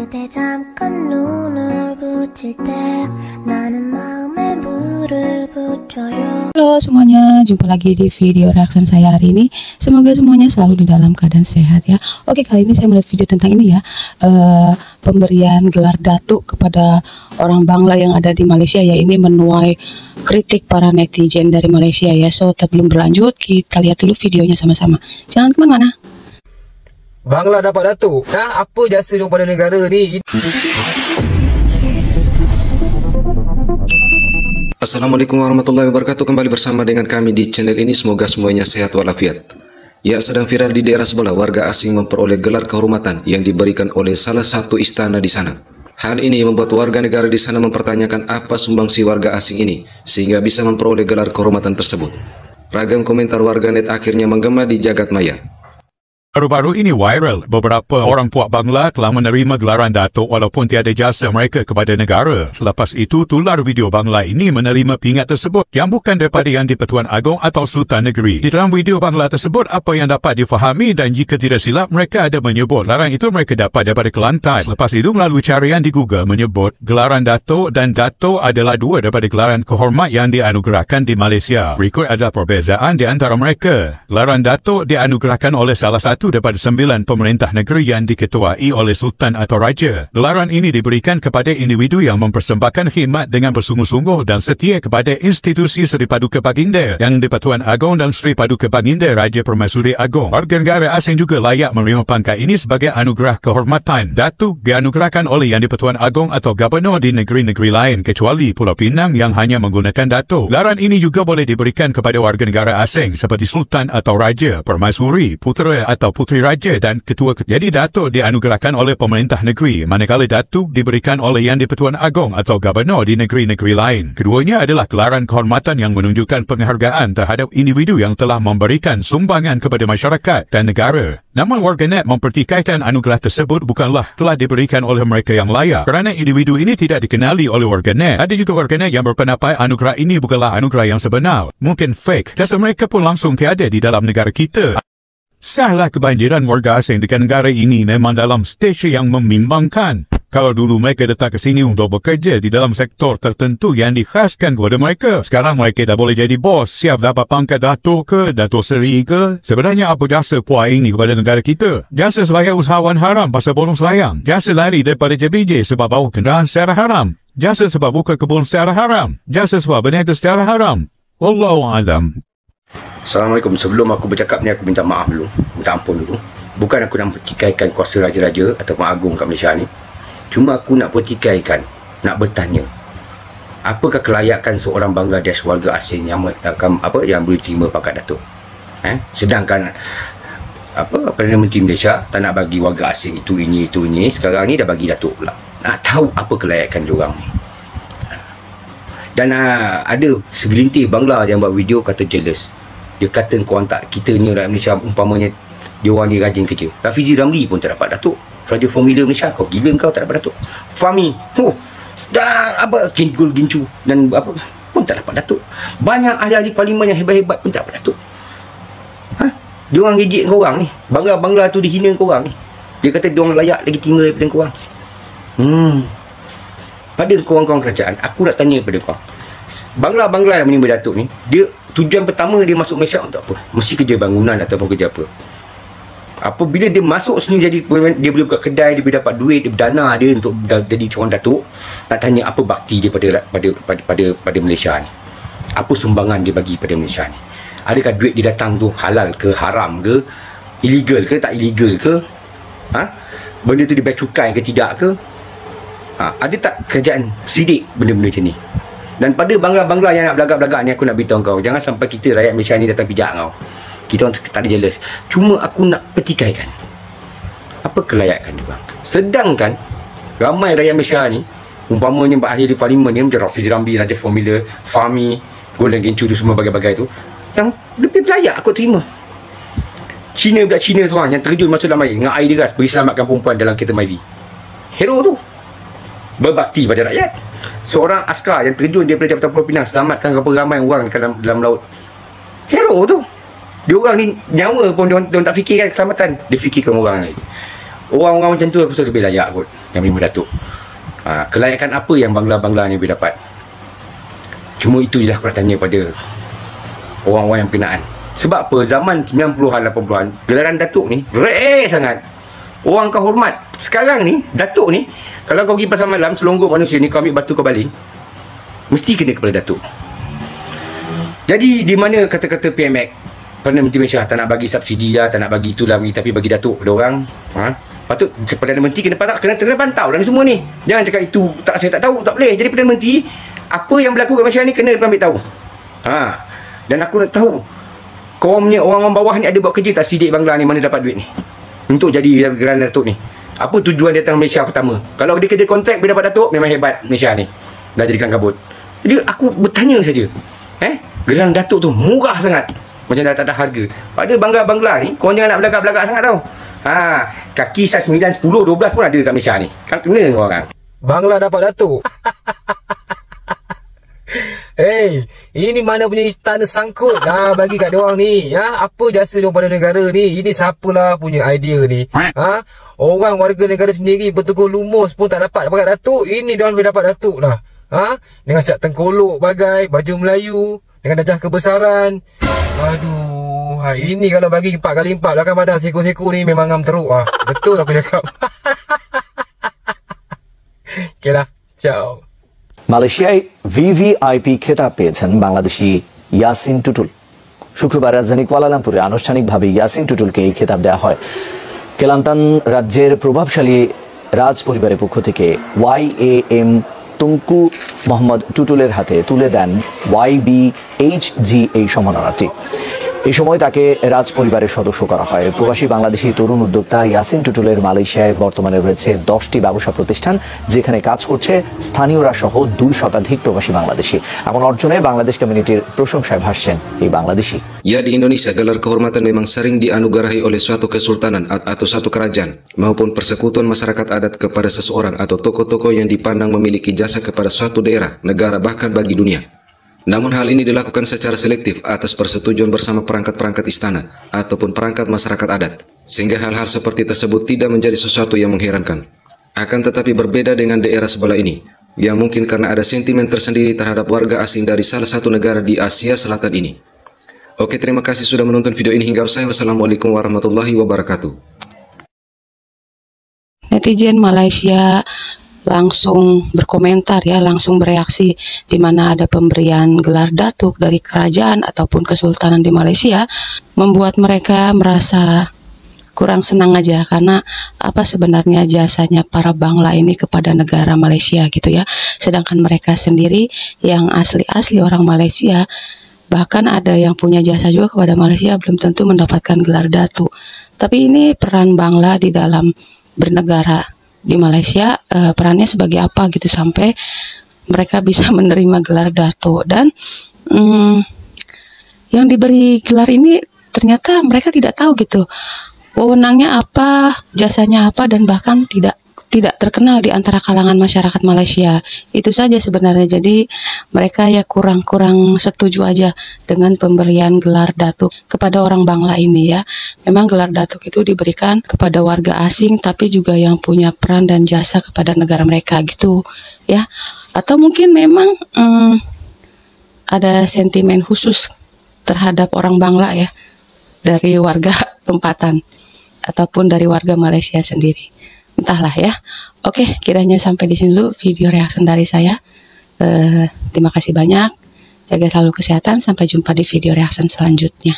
그대 잠깐 눈을 붙일 때 나는 마음에 물을 붙여요. Halo semuanya, jumpa lagi di video reaction saya hari ini. Semoga semuanya selalu di dalam keadaan sehat ya. Oke, kali ini saya melihat video tentang ini ya, pemberian gelar datuk kepada orang Bangla yang ada di Malaysia ya. Ini menuai kritik para netizen dari Malaysia ya. So sebelum berlanjut, kita lihat dulu videonya sama-sama. Jangan kemana-mana. Bangla dapat datuk. Nah, apa jasa dia pada negara ni? Assalamualaikum warahmatullahi wabarakatuh. Kembali bersama dengan kami di channel ini. Semoga semuanya sehat walafiat. Ya, sedang viral di daerah sebelah, warga asing memperoleh gelar kehormatan yang diberikan oleh salah satu istana di sana. Hal ini membuat warga negara di sana mempertanyakan apa sumbangsi warga asing ini sehingga bisa memperoleh gelar kehormatan tersebut. Ragam komentar warganet akhirnya menggema di jagat maya. Baru-baru ini viral, beberapa orang puak Bangla telah menerima gelaran datuk walaupun tiada jasa mereka kepada negara. Selepas itu, tular video Bangla ini menerima pingat tersebut yang bukan daripada Yang di-Pertuan Agong atau Sultan Negeri. Di dalam video Bangla tersebut, apa yang dapat difahami dan jika tidak silap, mereka ada menyebut gelaran itu mereka dapat daripada Kelantan. Selepas itu, melalui carian di Google menyebut gelaran datuk dan datuk adalah dua daripada gelaran kehormat yang dianugerahkan di Malaysia. Berikut adalah perbezaan di antara mereka. Gelaran datuk dianugerahkan oleh salah satu daripada 9 pemerintah negeri yang diketuai oleh Sultan atau Raja. Gelaran ini diberikan kepada individu yang mempersembahkan khidmat dengan bersungguh-sungguh dan setia kepada institusi Seri Paduka Baginda, Yang di-Pertuan Agong dan Seri Paduka Baginda Raja Permaisuri Agong. Warga negara asing juga layak menerima pangkat ini sebagai anugerah kehormatan. Datuk dianugerahkan oleh Yang di-Pertuan Agong atau Gubernur di negeri-negeri lain kecuali Pulau Pinang yang hanya menggunakan datuk. Gelaran ini juga boleh diberikan kepada warga negara asing seperti Sultan atau Raja, Permaisuri, Putera atau Puteri Raja dan Ketua. Jadi datuk dianugerahkan oleh pemerintah negeri, manakala datuk diberikan oleh Yang di-Pertuan Agong atau Gubernur di negeri-negeri lain. Keduanya adalah gelaran kehormatan yang menunjukkan penghargaan terhadap individu yang telah memberikan sumbangan kepada masyarakat dan negara. Namun warganet mempertikaikan anugerah tersebut bukanlah telah diberikan oleh mereka yang layak kerana individu ini tidak dikenali oleh warganet. Ada juga warganet yang berpendapat anugerah ini bukanlah anugerah yang sebenar, mungkin fake. Jasa mereka pun langsung tiada di dalam negara kita. Sahlah kebanjiran warga asing dekat negara ini memang dalam stage yang membimbangkan. Kalau dulu mereka datang ke sini untuk bekerja di dalam sektor tertentu yang dikhaskan kepada mereka, sekarang mereka dah boleh jadi bos, siap dapat pangkat datuk ke, datuk seri ke. Sebenarnya apa jasa puak ini kepada negara kita? Jasa sebagai usahawan haram pasal bolong selayang. Jasa lari daripada JBJ sebab bawa kenderaan secara haram. Jasa sebab buka kebun secara haram. Jasa sebab berniaga secara haram. Wallahualam. Assalamualaikum. Sebelum aku bercakap ni, aku minta maaf dulu, minta ampun dulu. Bukan aku nak pertikaikan kuasa raja-raja ataupun agung kat Malaysia ni. Cuma aku nak pertikaikan, nak bertanya, apakah kelayakan seorang Bangladesh warga asing yang yang boleh terima pangkat datuk? Sedangkan Perdana Menteri Malaysia tak nak bagi warga asing itu ini, sekarang ni dah bagi datuk pula. Nak tahu apa kelayakan diorang ni. Dan ada segelintir Bangla yang buat video kata jealous. Dia kata korang tak, kita ni rakyat Malaysia umpamanya dia orang ni rajin kerja. Rafizi Ramli pun tak dapat datuk. Raja Formula Malaysia, kau gila kau tak dapat datuk. Fahmi, dan Kinkul Gincu dan pun tak dapat datuk. Banyak ahli-ahli parlimen yang hebat-hebat pun tak dapat datuk. Dia orang gigit korang ni. Bangla tu dihina korang ni. Dia kata dia orang layak lagi tinggal daripada korang. Pada korang-korang kerajaan, aku nak tanya kepada korang. Bangla yang menimba datuk ni, dia tujuan pertama dia masuk Malaysia untuk apa? Mesti kerja bangunan ataupun kerja apa? Apabila dia masuk sini jadi, dia boleh buka kedai, dia boleh dapat duit, dia berdana dia untuk jadi seorang datuk. Nak tanya apa bakti dia pada Malaysia ni? Apa sumbangan dia bagi pada Malaysia ni? Adakah duit dia datang tu halal ke, haram ke, illegal ke, tak illegal ke? Benda tu dia bayar cukai ke tidak ke? Ada tak kerajaan sidik benda-benda macam ni? Dan pada Bangla yang nak belagak-belagak ni, aku nak beritahu kau, jangan sampai kita rakyat Malaysia ni datang pijak kau. Kita orang tak ada jealous. Cuma aku nak pertikaikan, apa kelayakan dia bang? Sedangkan ramai rakyat Malaysia ni, umpamanya ahli di parlimen ni macam Rafizi Ramli, Raja Formula, Fahmi, Golden Gencu tu, semua bagai-bagai tu, yang lebih layak aku terima. Budak Cina tu yang terjun masuk dalam air dengan air deras beri selamatkan perempuan dalam kereta Myvi. Hero tu berbakti pada rakyat. Seorang askar yang terjun daripada Jabatan Pulau Pinang selamatkan ramai orang dalam laut. Hero tu. Dia orang ni nyawa pun dia tak fikirkan keselamatan, dia fikirkan orang lain. Orang-orang macam tu aku rasa lebih layak kot yang menerima Datuk. Kelayakan apa yang Bangla-Bangla ni boleh dapat? Cuma itu je lah aku nak tanya pada orang-orang yang berkenaan. Sebab apa? Zaman 90-an, 80-an, gelaran Datuk ni rare sangat. Orang kau hormat. Sekarang ni, Datuk ni, kalau kau pergi pasar malam, selonggok manusia ni, kau ambil batu kau baling, mesti kena kepada Datuk. Jadi, di mana kata-kata PMX, Perdana Menteri Malaysia tak nak bagi subsidi lah, tak nak bagi itulah, tapi bagi Datuk pada orang. Patut Perdana Menteri kena pantau lah ni semua ni. Jangan cakap itu, saya tak tahu, tak boleh. Jadi Perdana Menteri, apa yang berlaku kat Malaysia ni kena ambil tahu. Dan aku nak tahu, korang punya orang-orang bawah ni ada buat kerja tak sidik Bangla ni, mana dapat duit ni untuk jadi gelaran Datuk ni? Apa tujuan datang Malaysia pertama? Kalau dia kerja kontrak bila dapat Datuk, memang hebat Malaysia ni, dah jadikan kabut. Jadi aku bertanya saja, gelaran Datuk tu murah sangat, macam dah tak ada harga. Pada Bangla ni, korang jangan nak belagak-belagak sangat tau. Kaki saiz 9, 10, 12 pun ada kat Malaysia ni. Kan kena orang. Bangla dapat Datuk. Hey, ini mana punya istana sangkut bagi kat diorang ni. Apa jasa diorang pada negara ni? Ini siapalah punya idea ni? Orang warga negara sendiri bertegur lumus pun tak dapat Datuk. Ini diorang boleh dapat Datuk lah. Dengan siap tengkolok bagai baju Melayu, dengan darjah kebesaran. Aduh, ini kalau bagi 4x4 belakang badan seko-seko ni memang ngam teruk Betul aku cakap. Okay lah, ciao. মালয়েশিয়ায় ভিভিআইপি খেতাব পেয়েছেন বাংলাদেশি ইয়াসিন টুটুল। শুক্রবার রাজধানী কুয়ালালামপুরে আনুষ্ঠানিকভাবে ইয়াসিন টুটুলকে এই খেতাব দেওয়া হয়। কেলান্তান রাজ্যের প্রভাবশালী রাজ পরিবারের পক্ষ থেকে YAM তুঙ্কু মোহাম্মদ টুটুলের হাতে তুলে দেন YBHG এই সম্মাননাটি। এই সময় তাকে রাজ পরিবারের সদস্য করা হয়। প্রবাসী বাংলাদেশি তরুণ উদ্যোক্তা ইয়াসিন টুটুলের মালয়েশিয়ায় বর্তমানে রয়েছে 10টি ব্যবসা প্রতিষ্ঠান, যেখানে কাজ করছে স্থানীয়রা সহ 2 শতাধিক প্রবাসী বাংলাদেশি। এমন অর্জনে বাংলাদেশ কমিউনিটির প্রশংসায় ভাসছেন এই Bangladeshi. Ya, di Indonesia gelar kehormatan memang sering dianugerahi oleh suatu kesultanan atau suatu kerajaan maupun persekutuan masyarakat adat kepada seseorang atau tokoh-tokoh yang dipandang memiliki jasa kepada suatu daerah, negara, bahkan bagi dunia. Namun hal ini dilakukan secara selektif atas persetujuan bersama perangkat-perangkat istana ataupun perangkat masyarakat adat, sehingga hal-hal seperti tersebut tidak menjadi sesuatu yang mengherankan. Akan tetapi berbeda dengan daerah sebelah ini, yang mungkin karena ada sentimen tersendiri terhadap warga asing dari salah satu negara di Asia Selatan ini. Oke, terima kasih sudah menonton video ini hingga usai. Wassalamualaikum warahmatullahi wabarakatuh. Netizen Malaysia langsung berkomentar langsung bereaksi, di mana ada pemberian gelar Datuk dari kerajaan ataupun kesultanan di Malaysia, membuat mereka merasa kurang senang aja, karena apa sebenarnya jasanya para Bangla ini kepada negara Malaysia gitu ya. Sedangkan mereka sendiri yang asli-asli orang Malaysia, bahkan ada yang punya jasa juga kepada Malaysia, belum tentu mendapatkan gelar Datuk. Tapi ini peran Bangla di dalam bernegara di Malaysia, perannya sebagai apa gitu sampai mereka bisa menerima gelar Datuk. Dan yang diberi gelar ini ternyata mereka tidak tahu gitu wewenangnya apa, jasanya apa, dan bahkan tidak terkenal di antara kalangan masyarakat Malaysia. Itu saja sebenarnya. Jadi mereka ya kurang setuju aja dengan pemberian gelar Datuk kepada orang Bangla ini ya. Memang gelar Datuk itu diberikan kepada warga asing, tapi juga yang punya peran dan jasa kepada negara mereka gitu ya. Atau mungkin memang ada sentimen khusus terhadap orang Bangla ya, dari warga tempatan ataupun dari warga Malaysia sendiri. Entahlah ya. Oke, kiranya sampai di sini dulu video reaction dari saya. Terima kasih banyak. Jaga selalu kesehatan. Sampai jumpa di video reaction selanjutnya.